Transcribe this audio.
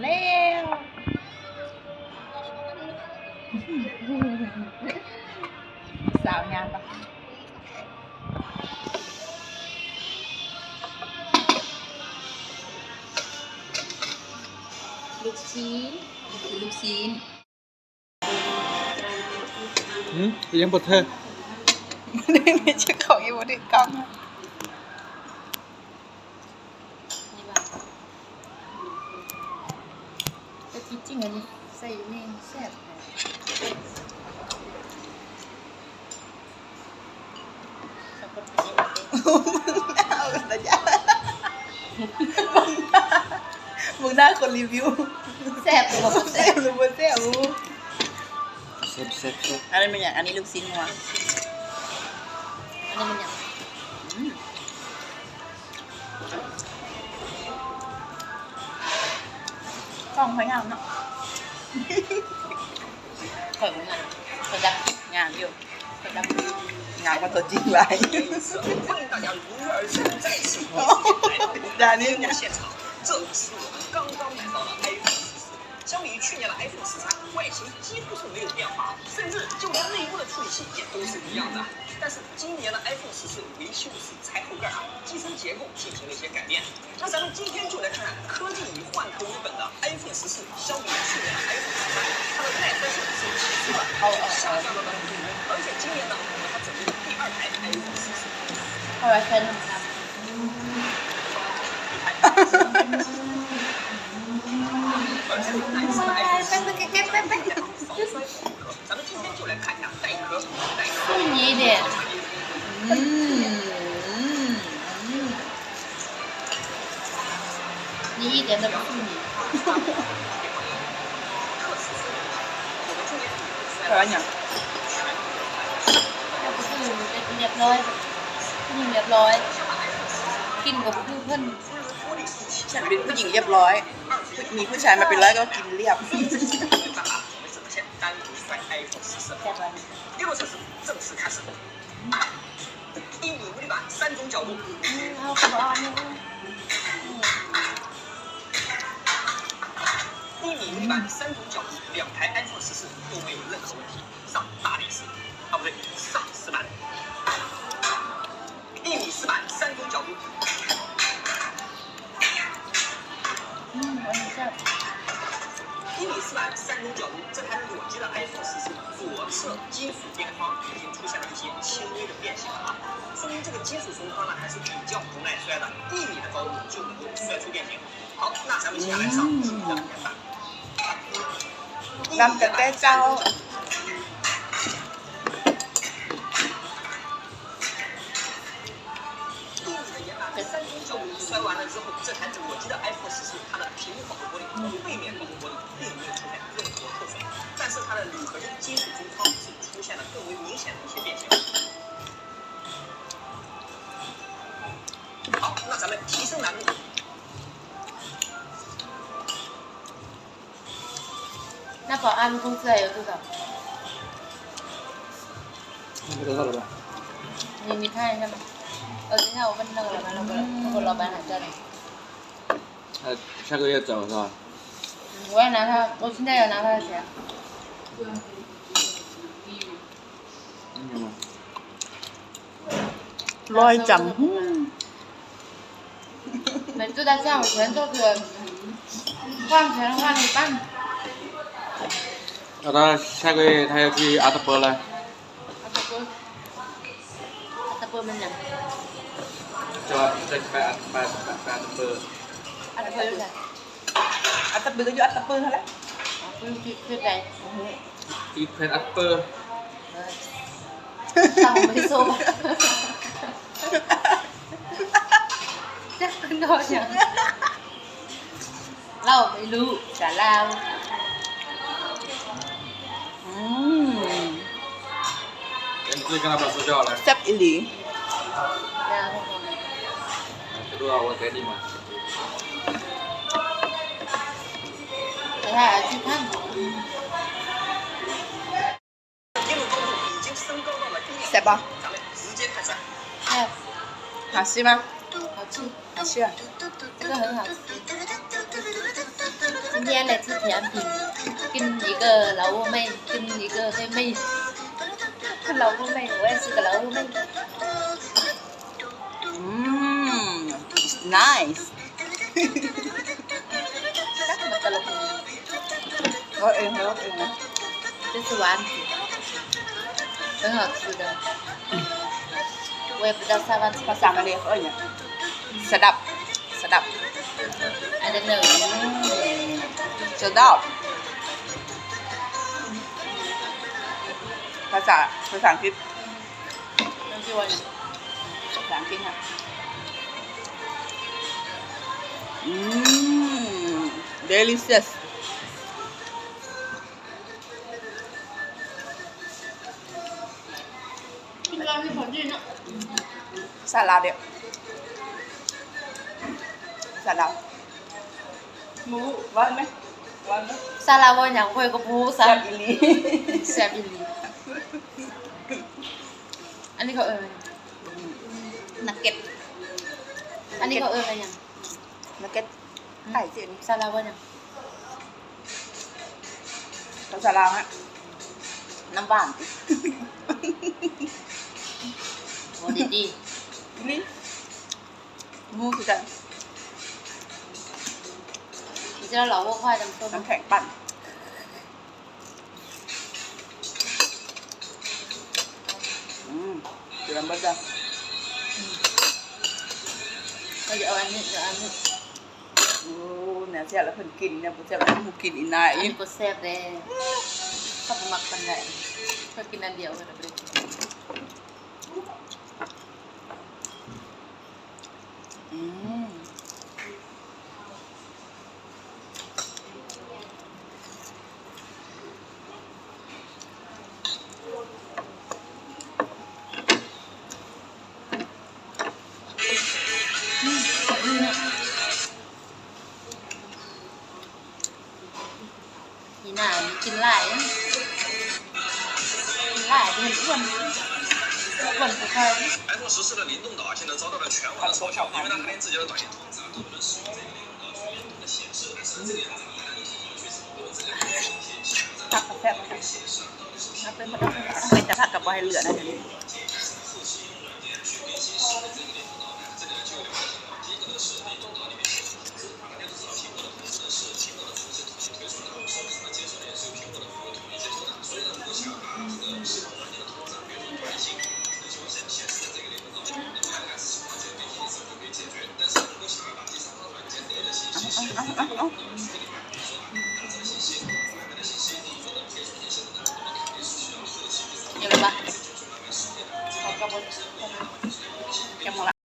แล้วสาวงามปะลูกชิ้นลูกชิ้นยังบดเธอนี่ชื่อของอยู่บนกล้องนี่บ้างแต่จริงๆอันนี้ใส่เมนแซ่บเอาแต่ยามึงได้คนรีวิวแซ่บหรือเปล่าแซ่บหรือเปล่าแซ่บเซ็บอันนี้มันอย่างอันนี้ลูกชิ้นงัวอันนี้มันอย่างกล้องพยายามเนาะเขินงานเขินดังงานอยู่เขินดังงานมาตัวจริงไรด่านี่ไง这是我们刚刚买到的 iPhone 14，相比于去年的 iPhone 13，外形几乎是没有变化，甚至就连内部的处理器也都是一样的。但是今年的 iPhone 14维修是拆后盖机身结构进行了一些改变。那咱们今天就来看看科技与换头日本的 iPhone 14，相比于去年的 iPhone 13，它的耐酸性是提升了，下降了5%，而且今年呢，它准备第二台 iPhone 14。后来分了吗？咱们今天就来看一下带壳。细腻一点。你一点都不细腻。อะไรเนี่ยผู้หญิงเรียบร้อยผู้หญิงเรียบร้อยกินกับผู้เพื่อนฉันเป็นผู้หญิงเรียบร้อยมีผู้ชายมาเป็นร้อยก็กินเรียบ第六测试正式开始。1米无力板3种角度。1米无力板3种角度，2台 iPhone 14都没有任何问题。上大理石，啊不对，上石板。1米4板3种角度。1米4板3种角度，这台裸机的 iPhone 14左侧金属边框已经出现了一些轻微的变形了，说明这个金属松框呢还是比较不耐摔的，1米的高度就能够摔出变形。好，那咱们接下来上第2天板。làm cái té trâu3种角度摔完了之后，这台裸机的 iPhone 14，它的屏幕保护玻璃和背面保护玻璃并没有出现任何破损，但是它的铝合金金属中框是出现了更为明显的一些变形。好，那咱们提升难度。那保安工资还有多少？没多少了吧？你看一下吧。等一下我问那个老板，如果老板还在呢？下个月走是吧？我要拿他，我现在要拿他的钱。100每次他欠我钱都是换钱换一半。然后他下个月他要去阿特波了。阿特波มันยังจะไปอาตเปอร์อาตเปอร์อยู่ไหนอาตะปือก็อยู่อาตะปือเท่าไหร่ปืนคือไหนอีเพนอาตเปอร์ตั้งไม่โซ่จะเป็นโดนอย่างเราไม่รู้แต่เราItu kenapa sudah oleh? Step ini. Kedua awal tadi mah. 等下来去看。塞吧。哎，好吃吗？好吃，好吃啊。这个很好吃。今天来吃甜品，跟一个老物妹，跟一个黑妹，老物妹，我也是个老物妹。 it's nice 那怎么的了？ รสเองรสเองนะ 这是丸子，很好吃的。我也不知道下丸子 ภาษาอะไรเขาเอ่ยเนี่ยสดับสดับ I don't know。 สดับภาษาอังกฤษ 东西我 ภาษาอังกฤษค่ะdelicious 应该是本地的。 ซาลาเดียวซาลาหมูหวานไหมหวานไหม 沙拉我养过一个菩 แซ่บ 萨， อีหลี แซ่บอีหลีอันนี้เขานักเก็ตอันนี้เขาอะไรยัง นักเก็ตไข่เจน ซาลาว่ายัง ภาษาลาวฮะน้ำหวาน โอ้ดีดี อีหลีหมูคือกัน 你知道老挝话怎么说吗 น้ำ？แข็งปั่นเดี๋ยวมันจะ 我就เอาอันนี้เดี๋ยวอันนี้ โอ้เนี่ยเสียแล้วเพิ่นกินเนี่ยบ่เสียแล้วหมูกินอีนาย อันนี้ก็แซ่บเลยชอบมักปันใดก็กินอันเดียวกันเลย อืม ทีหน้ามีกินหลายนะกินหลายเป็นอ้วนอ้วน不开。iPhone 14的灵动岛现在遭到了全网的嘲笑，因为它连自己的短信通知都不能使用这个灵动岛去灵动的显示，但是这个样子一旦你提前去使用这个信息， ผักกับแซ่บค่ะถ้าเป็นผักเป็นแต่ผักกับไวเหลือนะเดี๋ยวนี้ เอา有了吧？แกมองละ